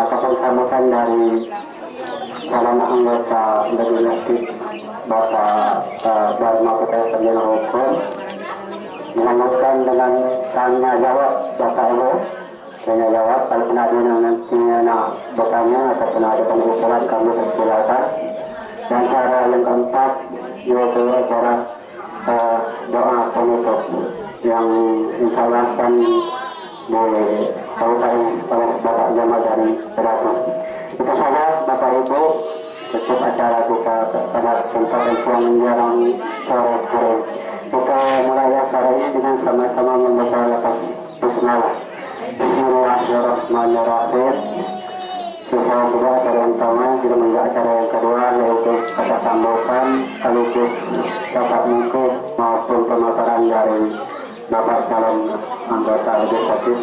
Kebersamaan dari calon anggota legislatif Bapak Dharma Putra Sarjana Hukum melanjutkan dengan tanya jawab Bapak Ibu. Tanya jawab kalau ada nanti nak bertanya ataupun ada pengusulan kami persilakan. Dan cara yang keempat yaitu acara doa penutup yang insya Allah akan disampaikan oleh Bapak Jamal dari Terapi. Itu saja Bapak Ibu, tutup acara kita pada kesempatan siang menjelang sore hari. Kita mulai acara ini dengan sama-sama membaca lafaz bismillah. Bismillahirrahmanirrahim. Sesuai sudah acara yang pertama, kita menuju acara yang kedua yaitu kata sambutan sekaligus dapat mengikuti maupun pemaparan dari Bapak calon anggota legislatif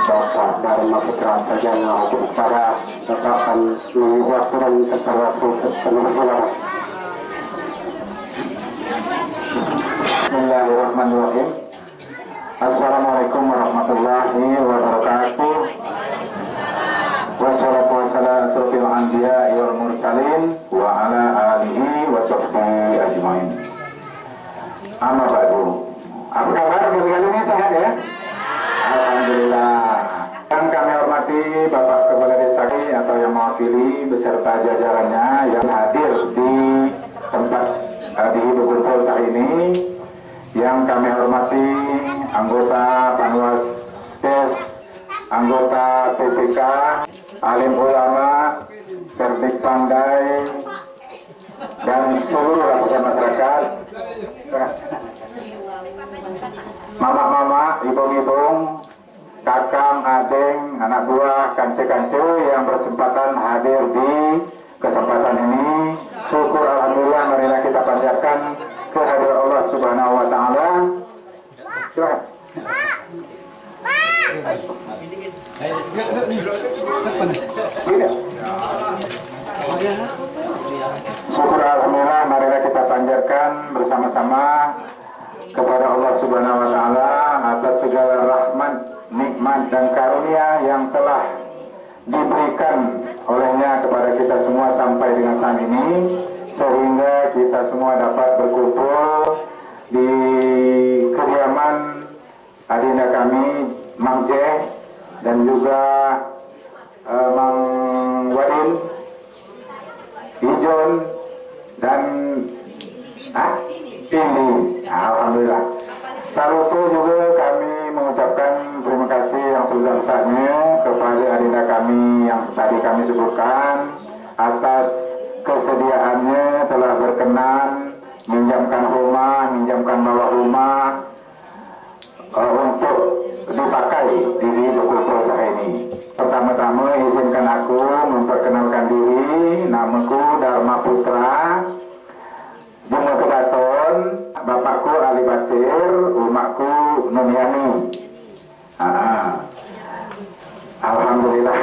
Bapak Dharma Putra Sarjana Hukum. Pada Bapak akan waktu dan terwaktu penuh silakan. Bismillahirrahmanirrahim. Assalamualaikum warahmatullahi wabarakatuh. Wassalatu wassalamu asyrofil anbiya'i wal mursalin wa ala alihi wa sahbihi ajmain. Amma ba'du. Apa kabar kali ini, sehat ya? Alhamdulillah. Yang kami hormati Bapak Kepala Desa atau yang mewakili beserta jajarannya yang hadir di tempat di berkumpul saat ini. Yang kami hormati anggota Panwas Des, anggota PPK, alim ulama, cerdik pandai, dan seluruh lapisan masyarakat, mama-mama, ibu-ibu, kakang, adeng, anak buah, kance-kance yang bersempatan hadir di kesempatan ini. Syukur alhamdulillah, marilah kita panjatkan kehadirat Allah Subhanahu wa taala. Silakan. Syukur alhamdulillah, marilah kita panjatkan bersama-sama kepada Allah Subhanahu wa taala atas segala rahmat, nikmat dan karunia yang telah diberikan olehnya kepada kita semua sampai dengan saat ini, sehingga kita semua dapat berkumpul di kediaman adinda kami Mang Jeh dan juga Mang Wadin, Ijon dan ini. Alhamdulillah. Lalu juga kami mengucapkan terima kasih yang sebesar-besarnya kepada adinda kami yang tadi kami sebutkan atas kesediaannya telah berkenan minjamkan rumah, minjamkan bawah rumah untuk dipakai di berkumpul saat ini. Pertama-tama izinkan aku memperkenalkan diri. Namaku Dharma Putra Bunga Kedaton, bapakku Ali Basir, umakku Nuniani. Alhamdulillah.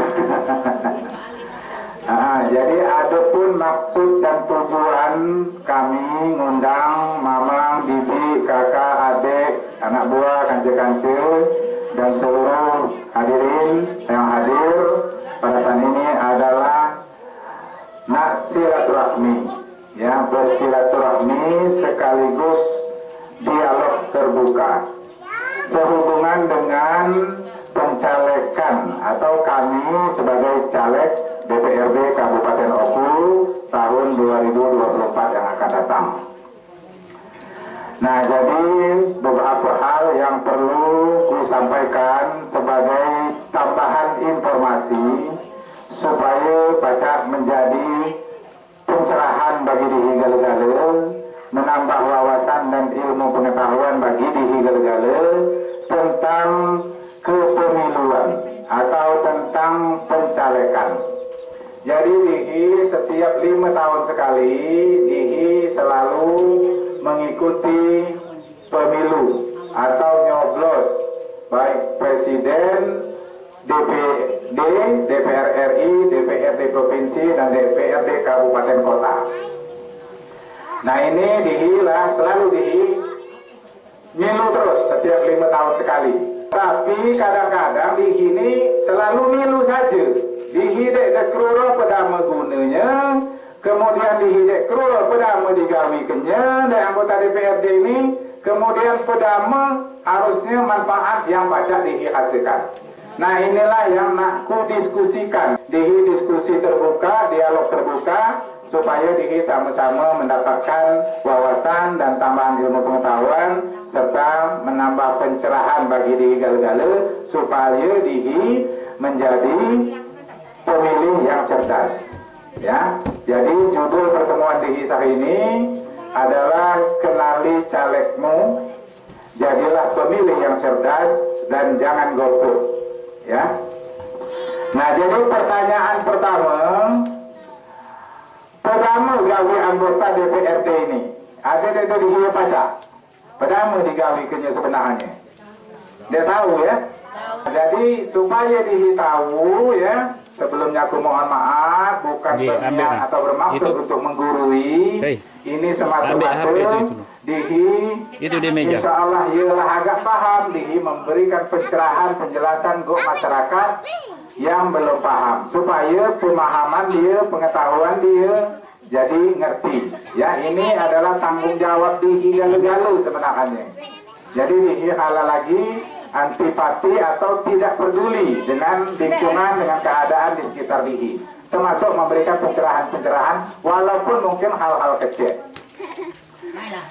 Jadi adapun maksud dan tujuan kami ngundang mama, bibi, kakak, adik, anak buah, kance-kance dan seluruh hadirin yang hadir pada saat ini adalah nak silaturahmi, ya, bersilaturahmi sekaligus dialog terbuka sehubungan dengan pencalekan atau kami sebagai caleg DPRD Kabupaten Oku tahun 2024 yang akan datang. Nah, jadi beberapa hal yang perlu kusampaikan sebagai tambahan informasi supaya baca menjadi pencerahan bagi dihigale-gale, menambah wawasan dan ilmu pengetahuan bagi dihigale-gale tentang kepemiluan atau tentang pencalekan. Jadi DIHI setiap 5 tahun sekali DIHI selalu mengikuti pemilu atau nyoblos baik presiden, DPD, DPR RI, DPRD provinsi dan DPRD kabupaten kota. Nah, ini DIHI lah, selalu DIHI milu terus setiap 5 tahun sekali. Tapi kadang-kadang di sini selalu milu saja. Dihidek dekruro pedama gunanya, kemudian dihidek kruro pedama digawikannya, dan anggota DPRD ini, kemudian pedama harusnya manfaat yang pacak dihasilkan. Nah inilah yang nak ku diskusikan. Dihi diskusi terbuka, dialog terbuka, supaya dihi sama-sama mendapatkan wawasan dan tambahan ilmu pengetahuan serta menambah pencerahan bagi dihi gale-gale supaya dihi menjadi pemilih yang cerdas. Ya, jadi judul pertemuan dihi hari ini adalah kenali calegmu, jadilah pemilih yang cerdas dan jangan golput. Ya. Nah, jadi pertanyaan pertama gawe anggota DPRD ini ada dari dia pacak. Pertama digawikannya sebenarnya. Dia tahu ya. Jadi supaya dia tahu ya, sebelumnya aku mohon maaf bukan berniat atau bermaksud untuk menggurui. Ini semata-mata dihi insya Allah ialah agak paham, dihi memberikan pencerahan penjelasan ke masyarakat yang belum paham supaya pemahaman dia, pengetahuan dia jadi ngerti. Ya, ini adalah tanggung jawab dihi galu-galu sebenarnya. Jadi dihi halal lagi antipati atau tidak peduli dengan lingkungan, dengan keadaan di sekitar dihi, termasuk memberikan pencerahan-pencerahan walaupun mungkin hal-hal kecil.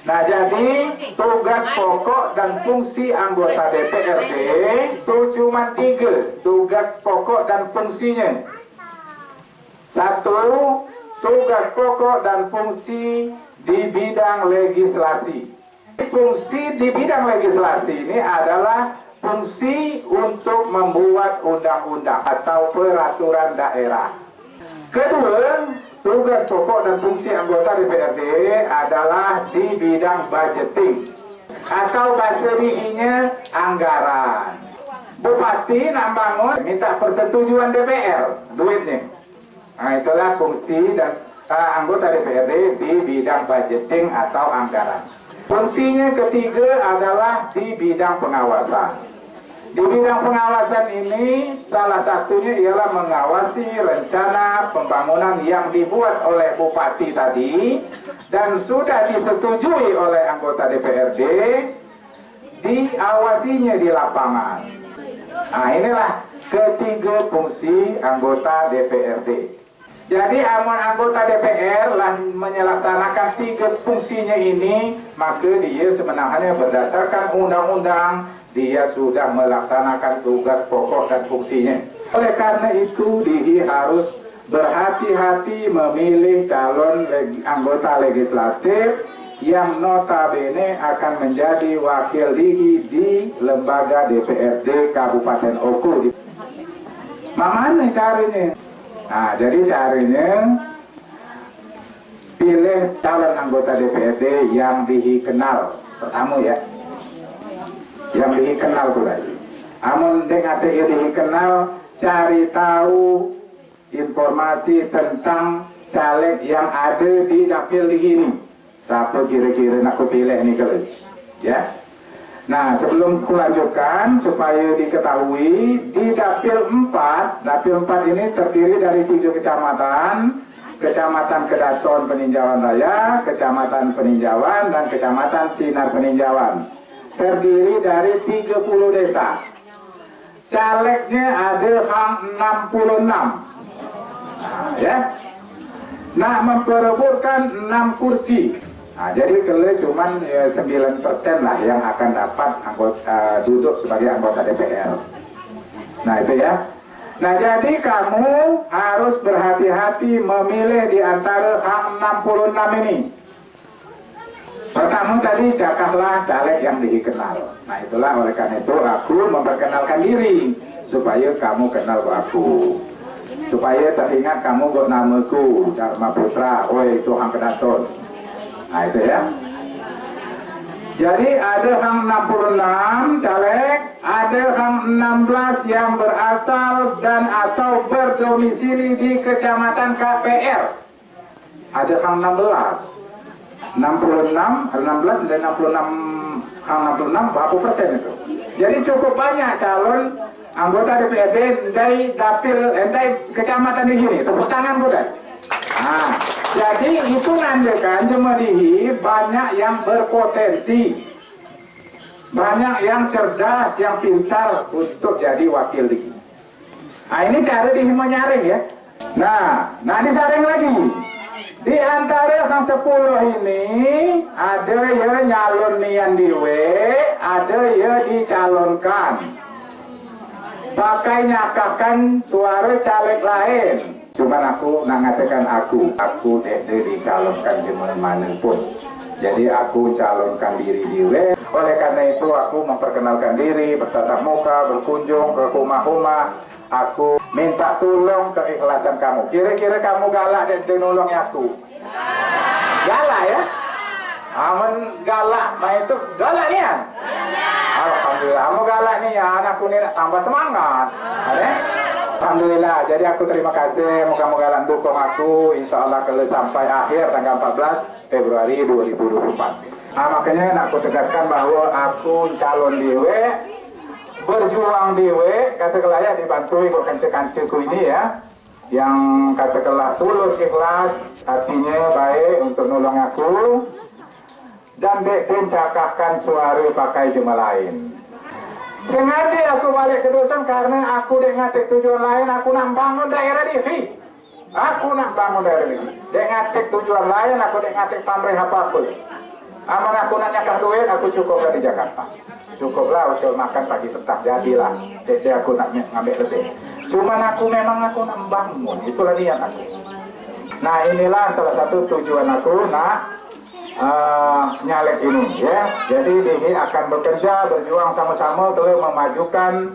Nah, jadi tugas pokok dan fungsi anggota DPRD itu cuma 3 tugas pokok dan fungsinya. 1, tugas pokok dan fungsi di bidang legislasi. Fungsi di bidang legislasi ini adalah fungsi untuk membuat undang-undang atau peraturan daerah. Kedua, tugas pokok dan fungsi anggota DPRD adalah di bidang budgeting atau bahasa dihinya anggaran. Bupati nak bangun minta persetujuan DPR duitnya. Nah, itulah fungsi dan anggota DPRD di bidang budgeting atau anggaran. Fungsinya ketiga adalah di bidang pengawasan. Di bidang pengawasan ini salah satunya ialah mengawasi rencana pembangunan yang dibuat oleh bupati tadi dan sudah disetujui oleh anggota DPRD, diawasinya di lapangan. Nah, inilah ketiga fungsi anggota DPRD. Jadi anggota DPR menyelaksanakan 3 fungsinya ini, maka dia sebenarnya berdasarkan undang-undang dia sudah melaksanakan tugas pokok dan fungsinya. Oleh karena itu dia harus berhati-hati memilih calon anggota legislatif yang notabene akan menjadi wakil di lembaga DPRD Kabupaten Oku. Mana caranya? Nah, jadi caranya pilih calon anggota DPRD yang dikenal pertama ya, yang dikenal tuh lagi. Amun dengan dikenal, cari tahu informasi tentang caleg yang ada di dapil di sini. Siapa kira-kira nak pilih nih kalau ya. Nah, sebelum kulanjutkan supaya diketahui di dapil 4 ini terdiri dari 3 kecamatan, Kecamatan Kedaton Peninjauan Raya, Kecamatan Peninjauan, dan Kecamatan Sinar Peninjauan. Terdiri dari 30 desa. Calegnya ada 66. Nah, ya. Nah, memperebutkan 6 kursi. Nah, jadi kalau cuman 9% lah yang akan dapat duduk sebagai anggota DPR. Nah, itu ya. Nah, jadi kamu harus berhati-hati memilih di antara 66 ini. Pertama tadi cakaplah caleg yang dikenal. Nah, itulah oleh karena itu aku memperkenalkan diri supaya kamu kenal aku. Supaya teringat kamu buat namaku Dharma Putra, oi Tuhan Kedaton. Nah, itu ya. Jadi ada yang 66 caleg, ada yang 16 yang berasal dan atau berdomisili di kecamatan KPR. Ada yang 16 dan 66 yang 66 berapa persen itu? Jadi cukup banyak calon anggota DPRD dari dapil dari kecamatan di sini. Tepuk tangan bukan? Nah, jadi itu nandakan Jemedihi banyak yang berpotensi, banyak yang cerdas, yang pintar untuk jadi wakil DIHI. Nah ini cara DIHI menyaring ya. Nah disaring lagi. Di antara yang 10 ini ada ya nyalon nian diwe, ada ya dicalonkan. Pakai nyakahkan suara caleg lain. Cuman aku nak ngatakan aku dek dicalonkan di mana pun. Jadi aku calonkan diri diwe. Oleh karena itu aku memperkenalkan diri, bertatap muka, berkunjung ke rumah-rumah. Aku minta tolong keikhlasan kamu. Kira-kira kamu galak dan nolong aku? Galak ya? Aman galak, nah itu galak nih ya? Alhamdulillah, kamu galak nih ya, anakku nih tambah semangat. Alhamdulillah, jadi aku terima kasih, moga-moga dukung aku, insya Allah kalau sampai akhir tanggal 14 Februari 2024. Nah, makanya aku tegaskan bahwa aku calon dewe, berjuang dewe, katakanlah ya dibantu ikut kance-kanceku ini ya, yang katakanlah tulus ikhlas, hatinya baik untuk nolong aku, dan dek cakahkan suara pakai jemaah lain. Sengaja aku balik ke dusun karena aku dek ngatik tujuan lain, aku nak bangun daerah DIHI. Aku nak bangun daerah DIHI. Dek ngatik tujuan lain, aku dek ngatik pamrih apapun. Aman aku nak nyakah duit, aku cukup dari Jakarta. Cukuplah usul makan pagi petang, jadilah. Jadi aku nak ngambil lebih. Cuman aku memang aku nak bangun, itulah niat aku. Nah inilah salah satu tujuan aku nak nyalek ini ya. Jadi DIHI akan bekerja, berjuang sama-sama untuk memajukan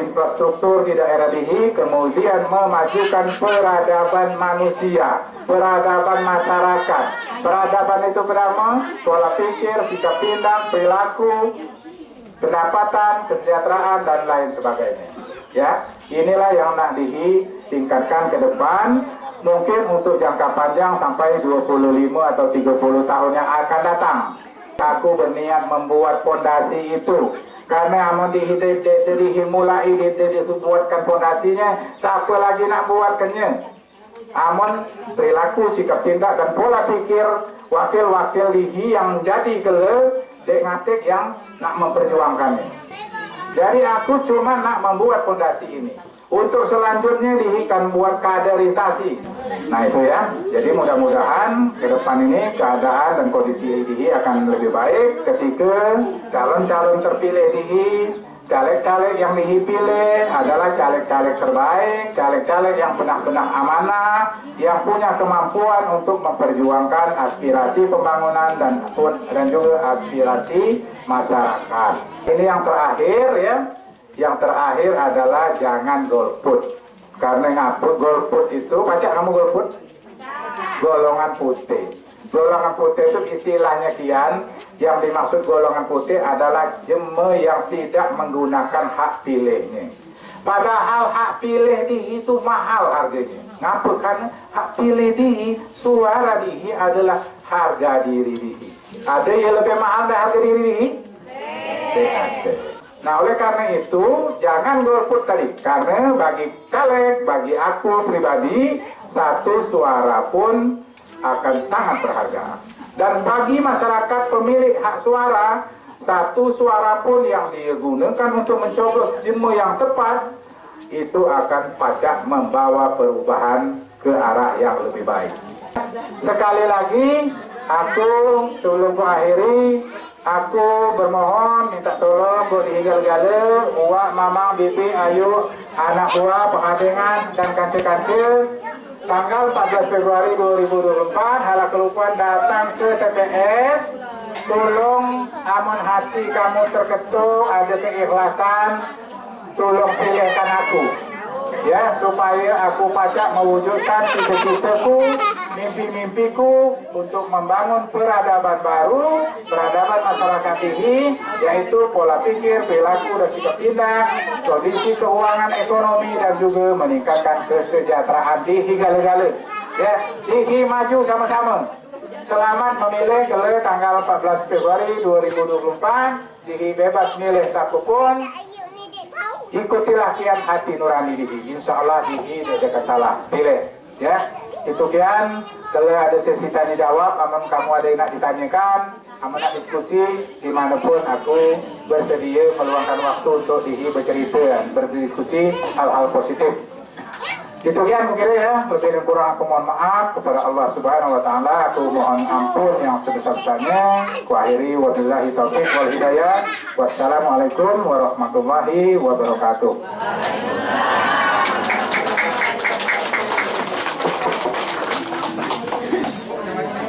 infrastruktur di daerah DIHI, kemudian memajukan peradaban manusia, peradaban masyarakat. Peradaban itu pertama pola pikir, sikap tindak, perilaku, pendapatan, kesejahteraan dan lain sebagainya. Ya, inilah yang nak DIHI tingkatkan ke depan, mungkin untuk jangka panjang sampai 25 atau 30 tahun yang akan datang. Aku berniat membuat fondasi itu. Karena aman DIHI mulai dibuatkan fondasinya, siapa lagi nak buatkannya? Aman perilaku, sikap tindak dan pola pikir wakil-wakil DIHI yang jadi dek ngatik yang nak memperjuangkannya. Jadi aku cuma nak membuat fondasi ini. Untuk selanjutnya DIHI akan buat kaderisasi. Nah itu ya. Jadi mudah-mudahan ke depan ini keadaan dan kondisi DIHI akan lebih baik ketika calon-calon terpilih DIHI, caleg-caleg yang DIHI pilih adalah caleg-caleg terbaik, caleg-caleg yang benar-benar amanah, yang punya kemampuan untuk memperjuangkan aspirasi pembangunan dan juga aspirasi masyarakat. Ini yang terakhir ya. Yang terakhir adalah jangan golput. Karena ngaput golput itu, baca kamu golput? Golongan putih. Golongan putih itu istilahnya kian, yang dimaksud golongan putih adalah jemaah yang tidak menggunakan hak pilihnya. Padahal hak pilih DIHI itu mahal harganya. Ngaput karena hak pilih DIHI, suara DIHI adalah harga diri DIHI. Ada yang lebih mahal dari harga diri DIHI? Tidak. Nah oleh karena itu jangan golput tadi, karena bagi caleg, bagi aku pribadi, satu suara pun akan sangat berharga. Dan bagi masyarakat pemilik hak suara, satu suara pun yang digunakan untuk mencoblos jemaah yang tepat, itu akan pacak membawa perubahan ke arah yang lebih baik. Sekali lagi, aku sebelum akhiri, aku bermohon minta tolong buat dihigal-gala uak, mama, bibi, ayu, anak buah, pengadengan, dan kance-kance tanggal 14 Februari 2024 halal kelupaan datang ke TPS. Tolong amun hati kamu terketuk, ada keikhlasan, tolong pilihkan aku ya, supaya aku pacak mewujudkan cita-citaku, mimpi-mimpiku untuk membangun peradaban baru, peradaban masyarakat DIHI, yaitu pola pikir, perilaku dan sikap tindak, kondisi keuangan ekonomi dan juga meningkatkan kesejahteraan DIHI gale-gale. Ya, DIHI maju sama-sama. selamat memilih ke tanggal 14 Februari 2024 dihi bebas milih sapupun. Ikutilah kian hati nurani dihi, insya Allah dihi tidak salah pilih ya. Itu kian kalau ada sesi tanya jawab, aman kamu ada yang nak ditanyakan, aman nak diskusi, dimanapun aku bersedia meluangkan waktu untuk dihi bercerita dan berdiskusi hal-hal positif. Itu kian mungkin ya, lebih dan kurang aku mohon maaf kepada Allah Subhanahu wa taala. Aku mohon ampun yang sebesar-besarnya. Ku akhiri wabillahi taufiq wal hidayah. Wassalamualaikum warahmatullahi wabarakatuh.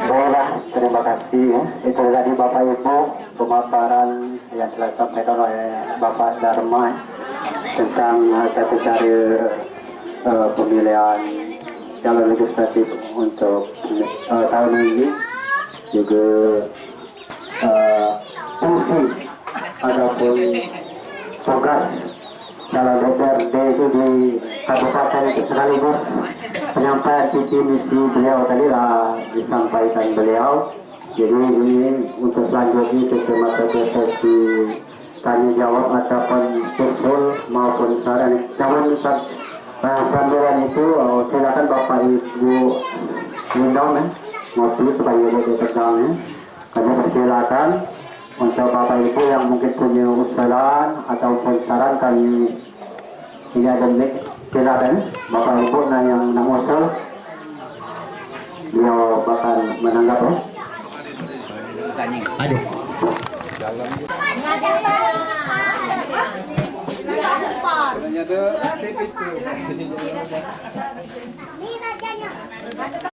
Baiklah, terima kasih ya. Itu tadi Bapak Ibu pemaparan yang telah disampaikan oleh Bapak Dharma tentang tata cara pemilihan calon legislatif untuk tahun ini, juga fungsi ataupun tugas calon DPRD itu di kabupaten itu, sekaligus penyampaian visi misi beliau tadi lah disampaikan beliau. Jadi ini untuk selanjutnya kita masuk sesi tanya jawab ataupun usul maupun saran. Namun sambilan itu silakan Bapak Ibu minum ngopi supaya lebih tenang. Kami persilakan untuk Bapak Ibu yang mungkin punya usulan ataupun saran, kami ini ada mic, silakan Bapak Ibu yang nak usul, beliau bakal menanggap ya. Aduh. Dalam.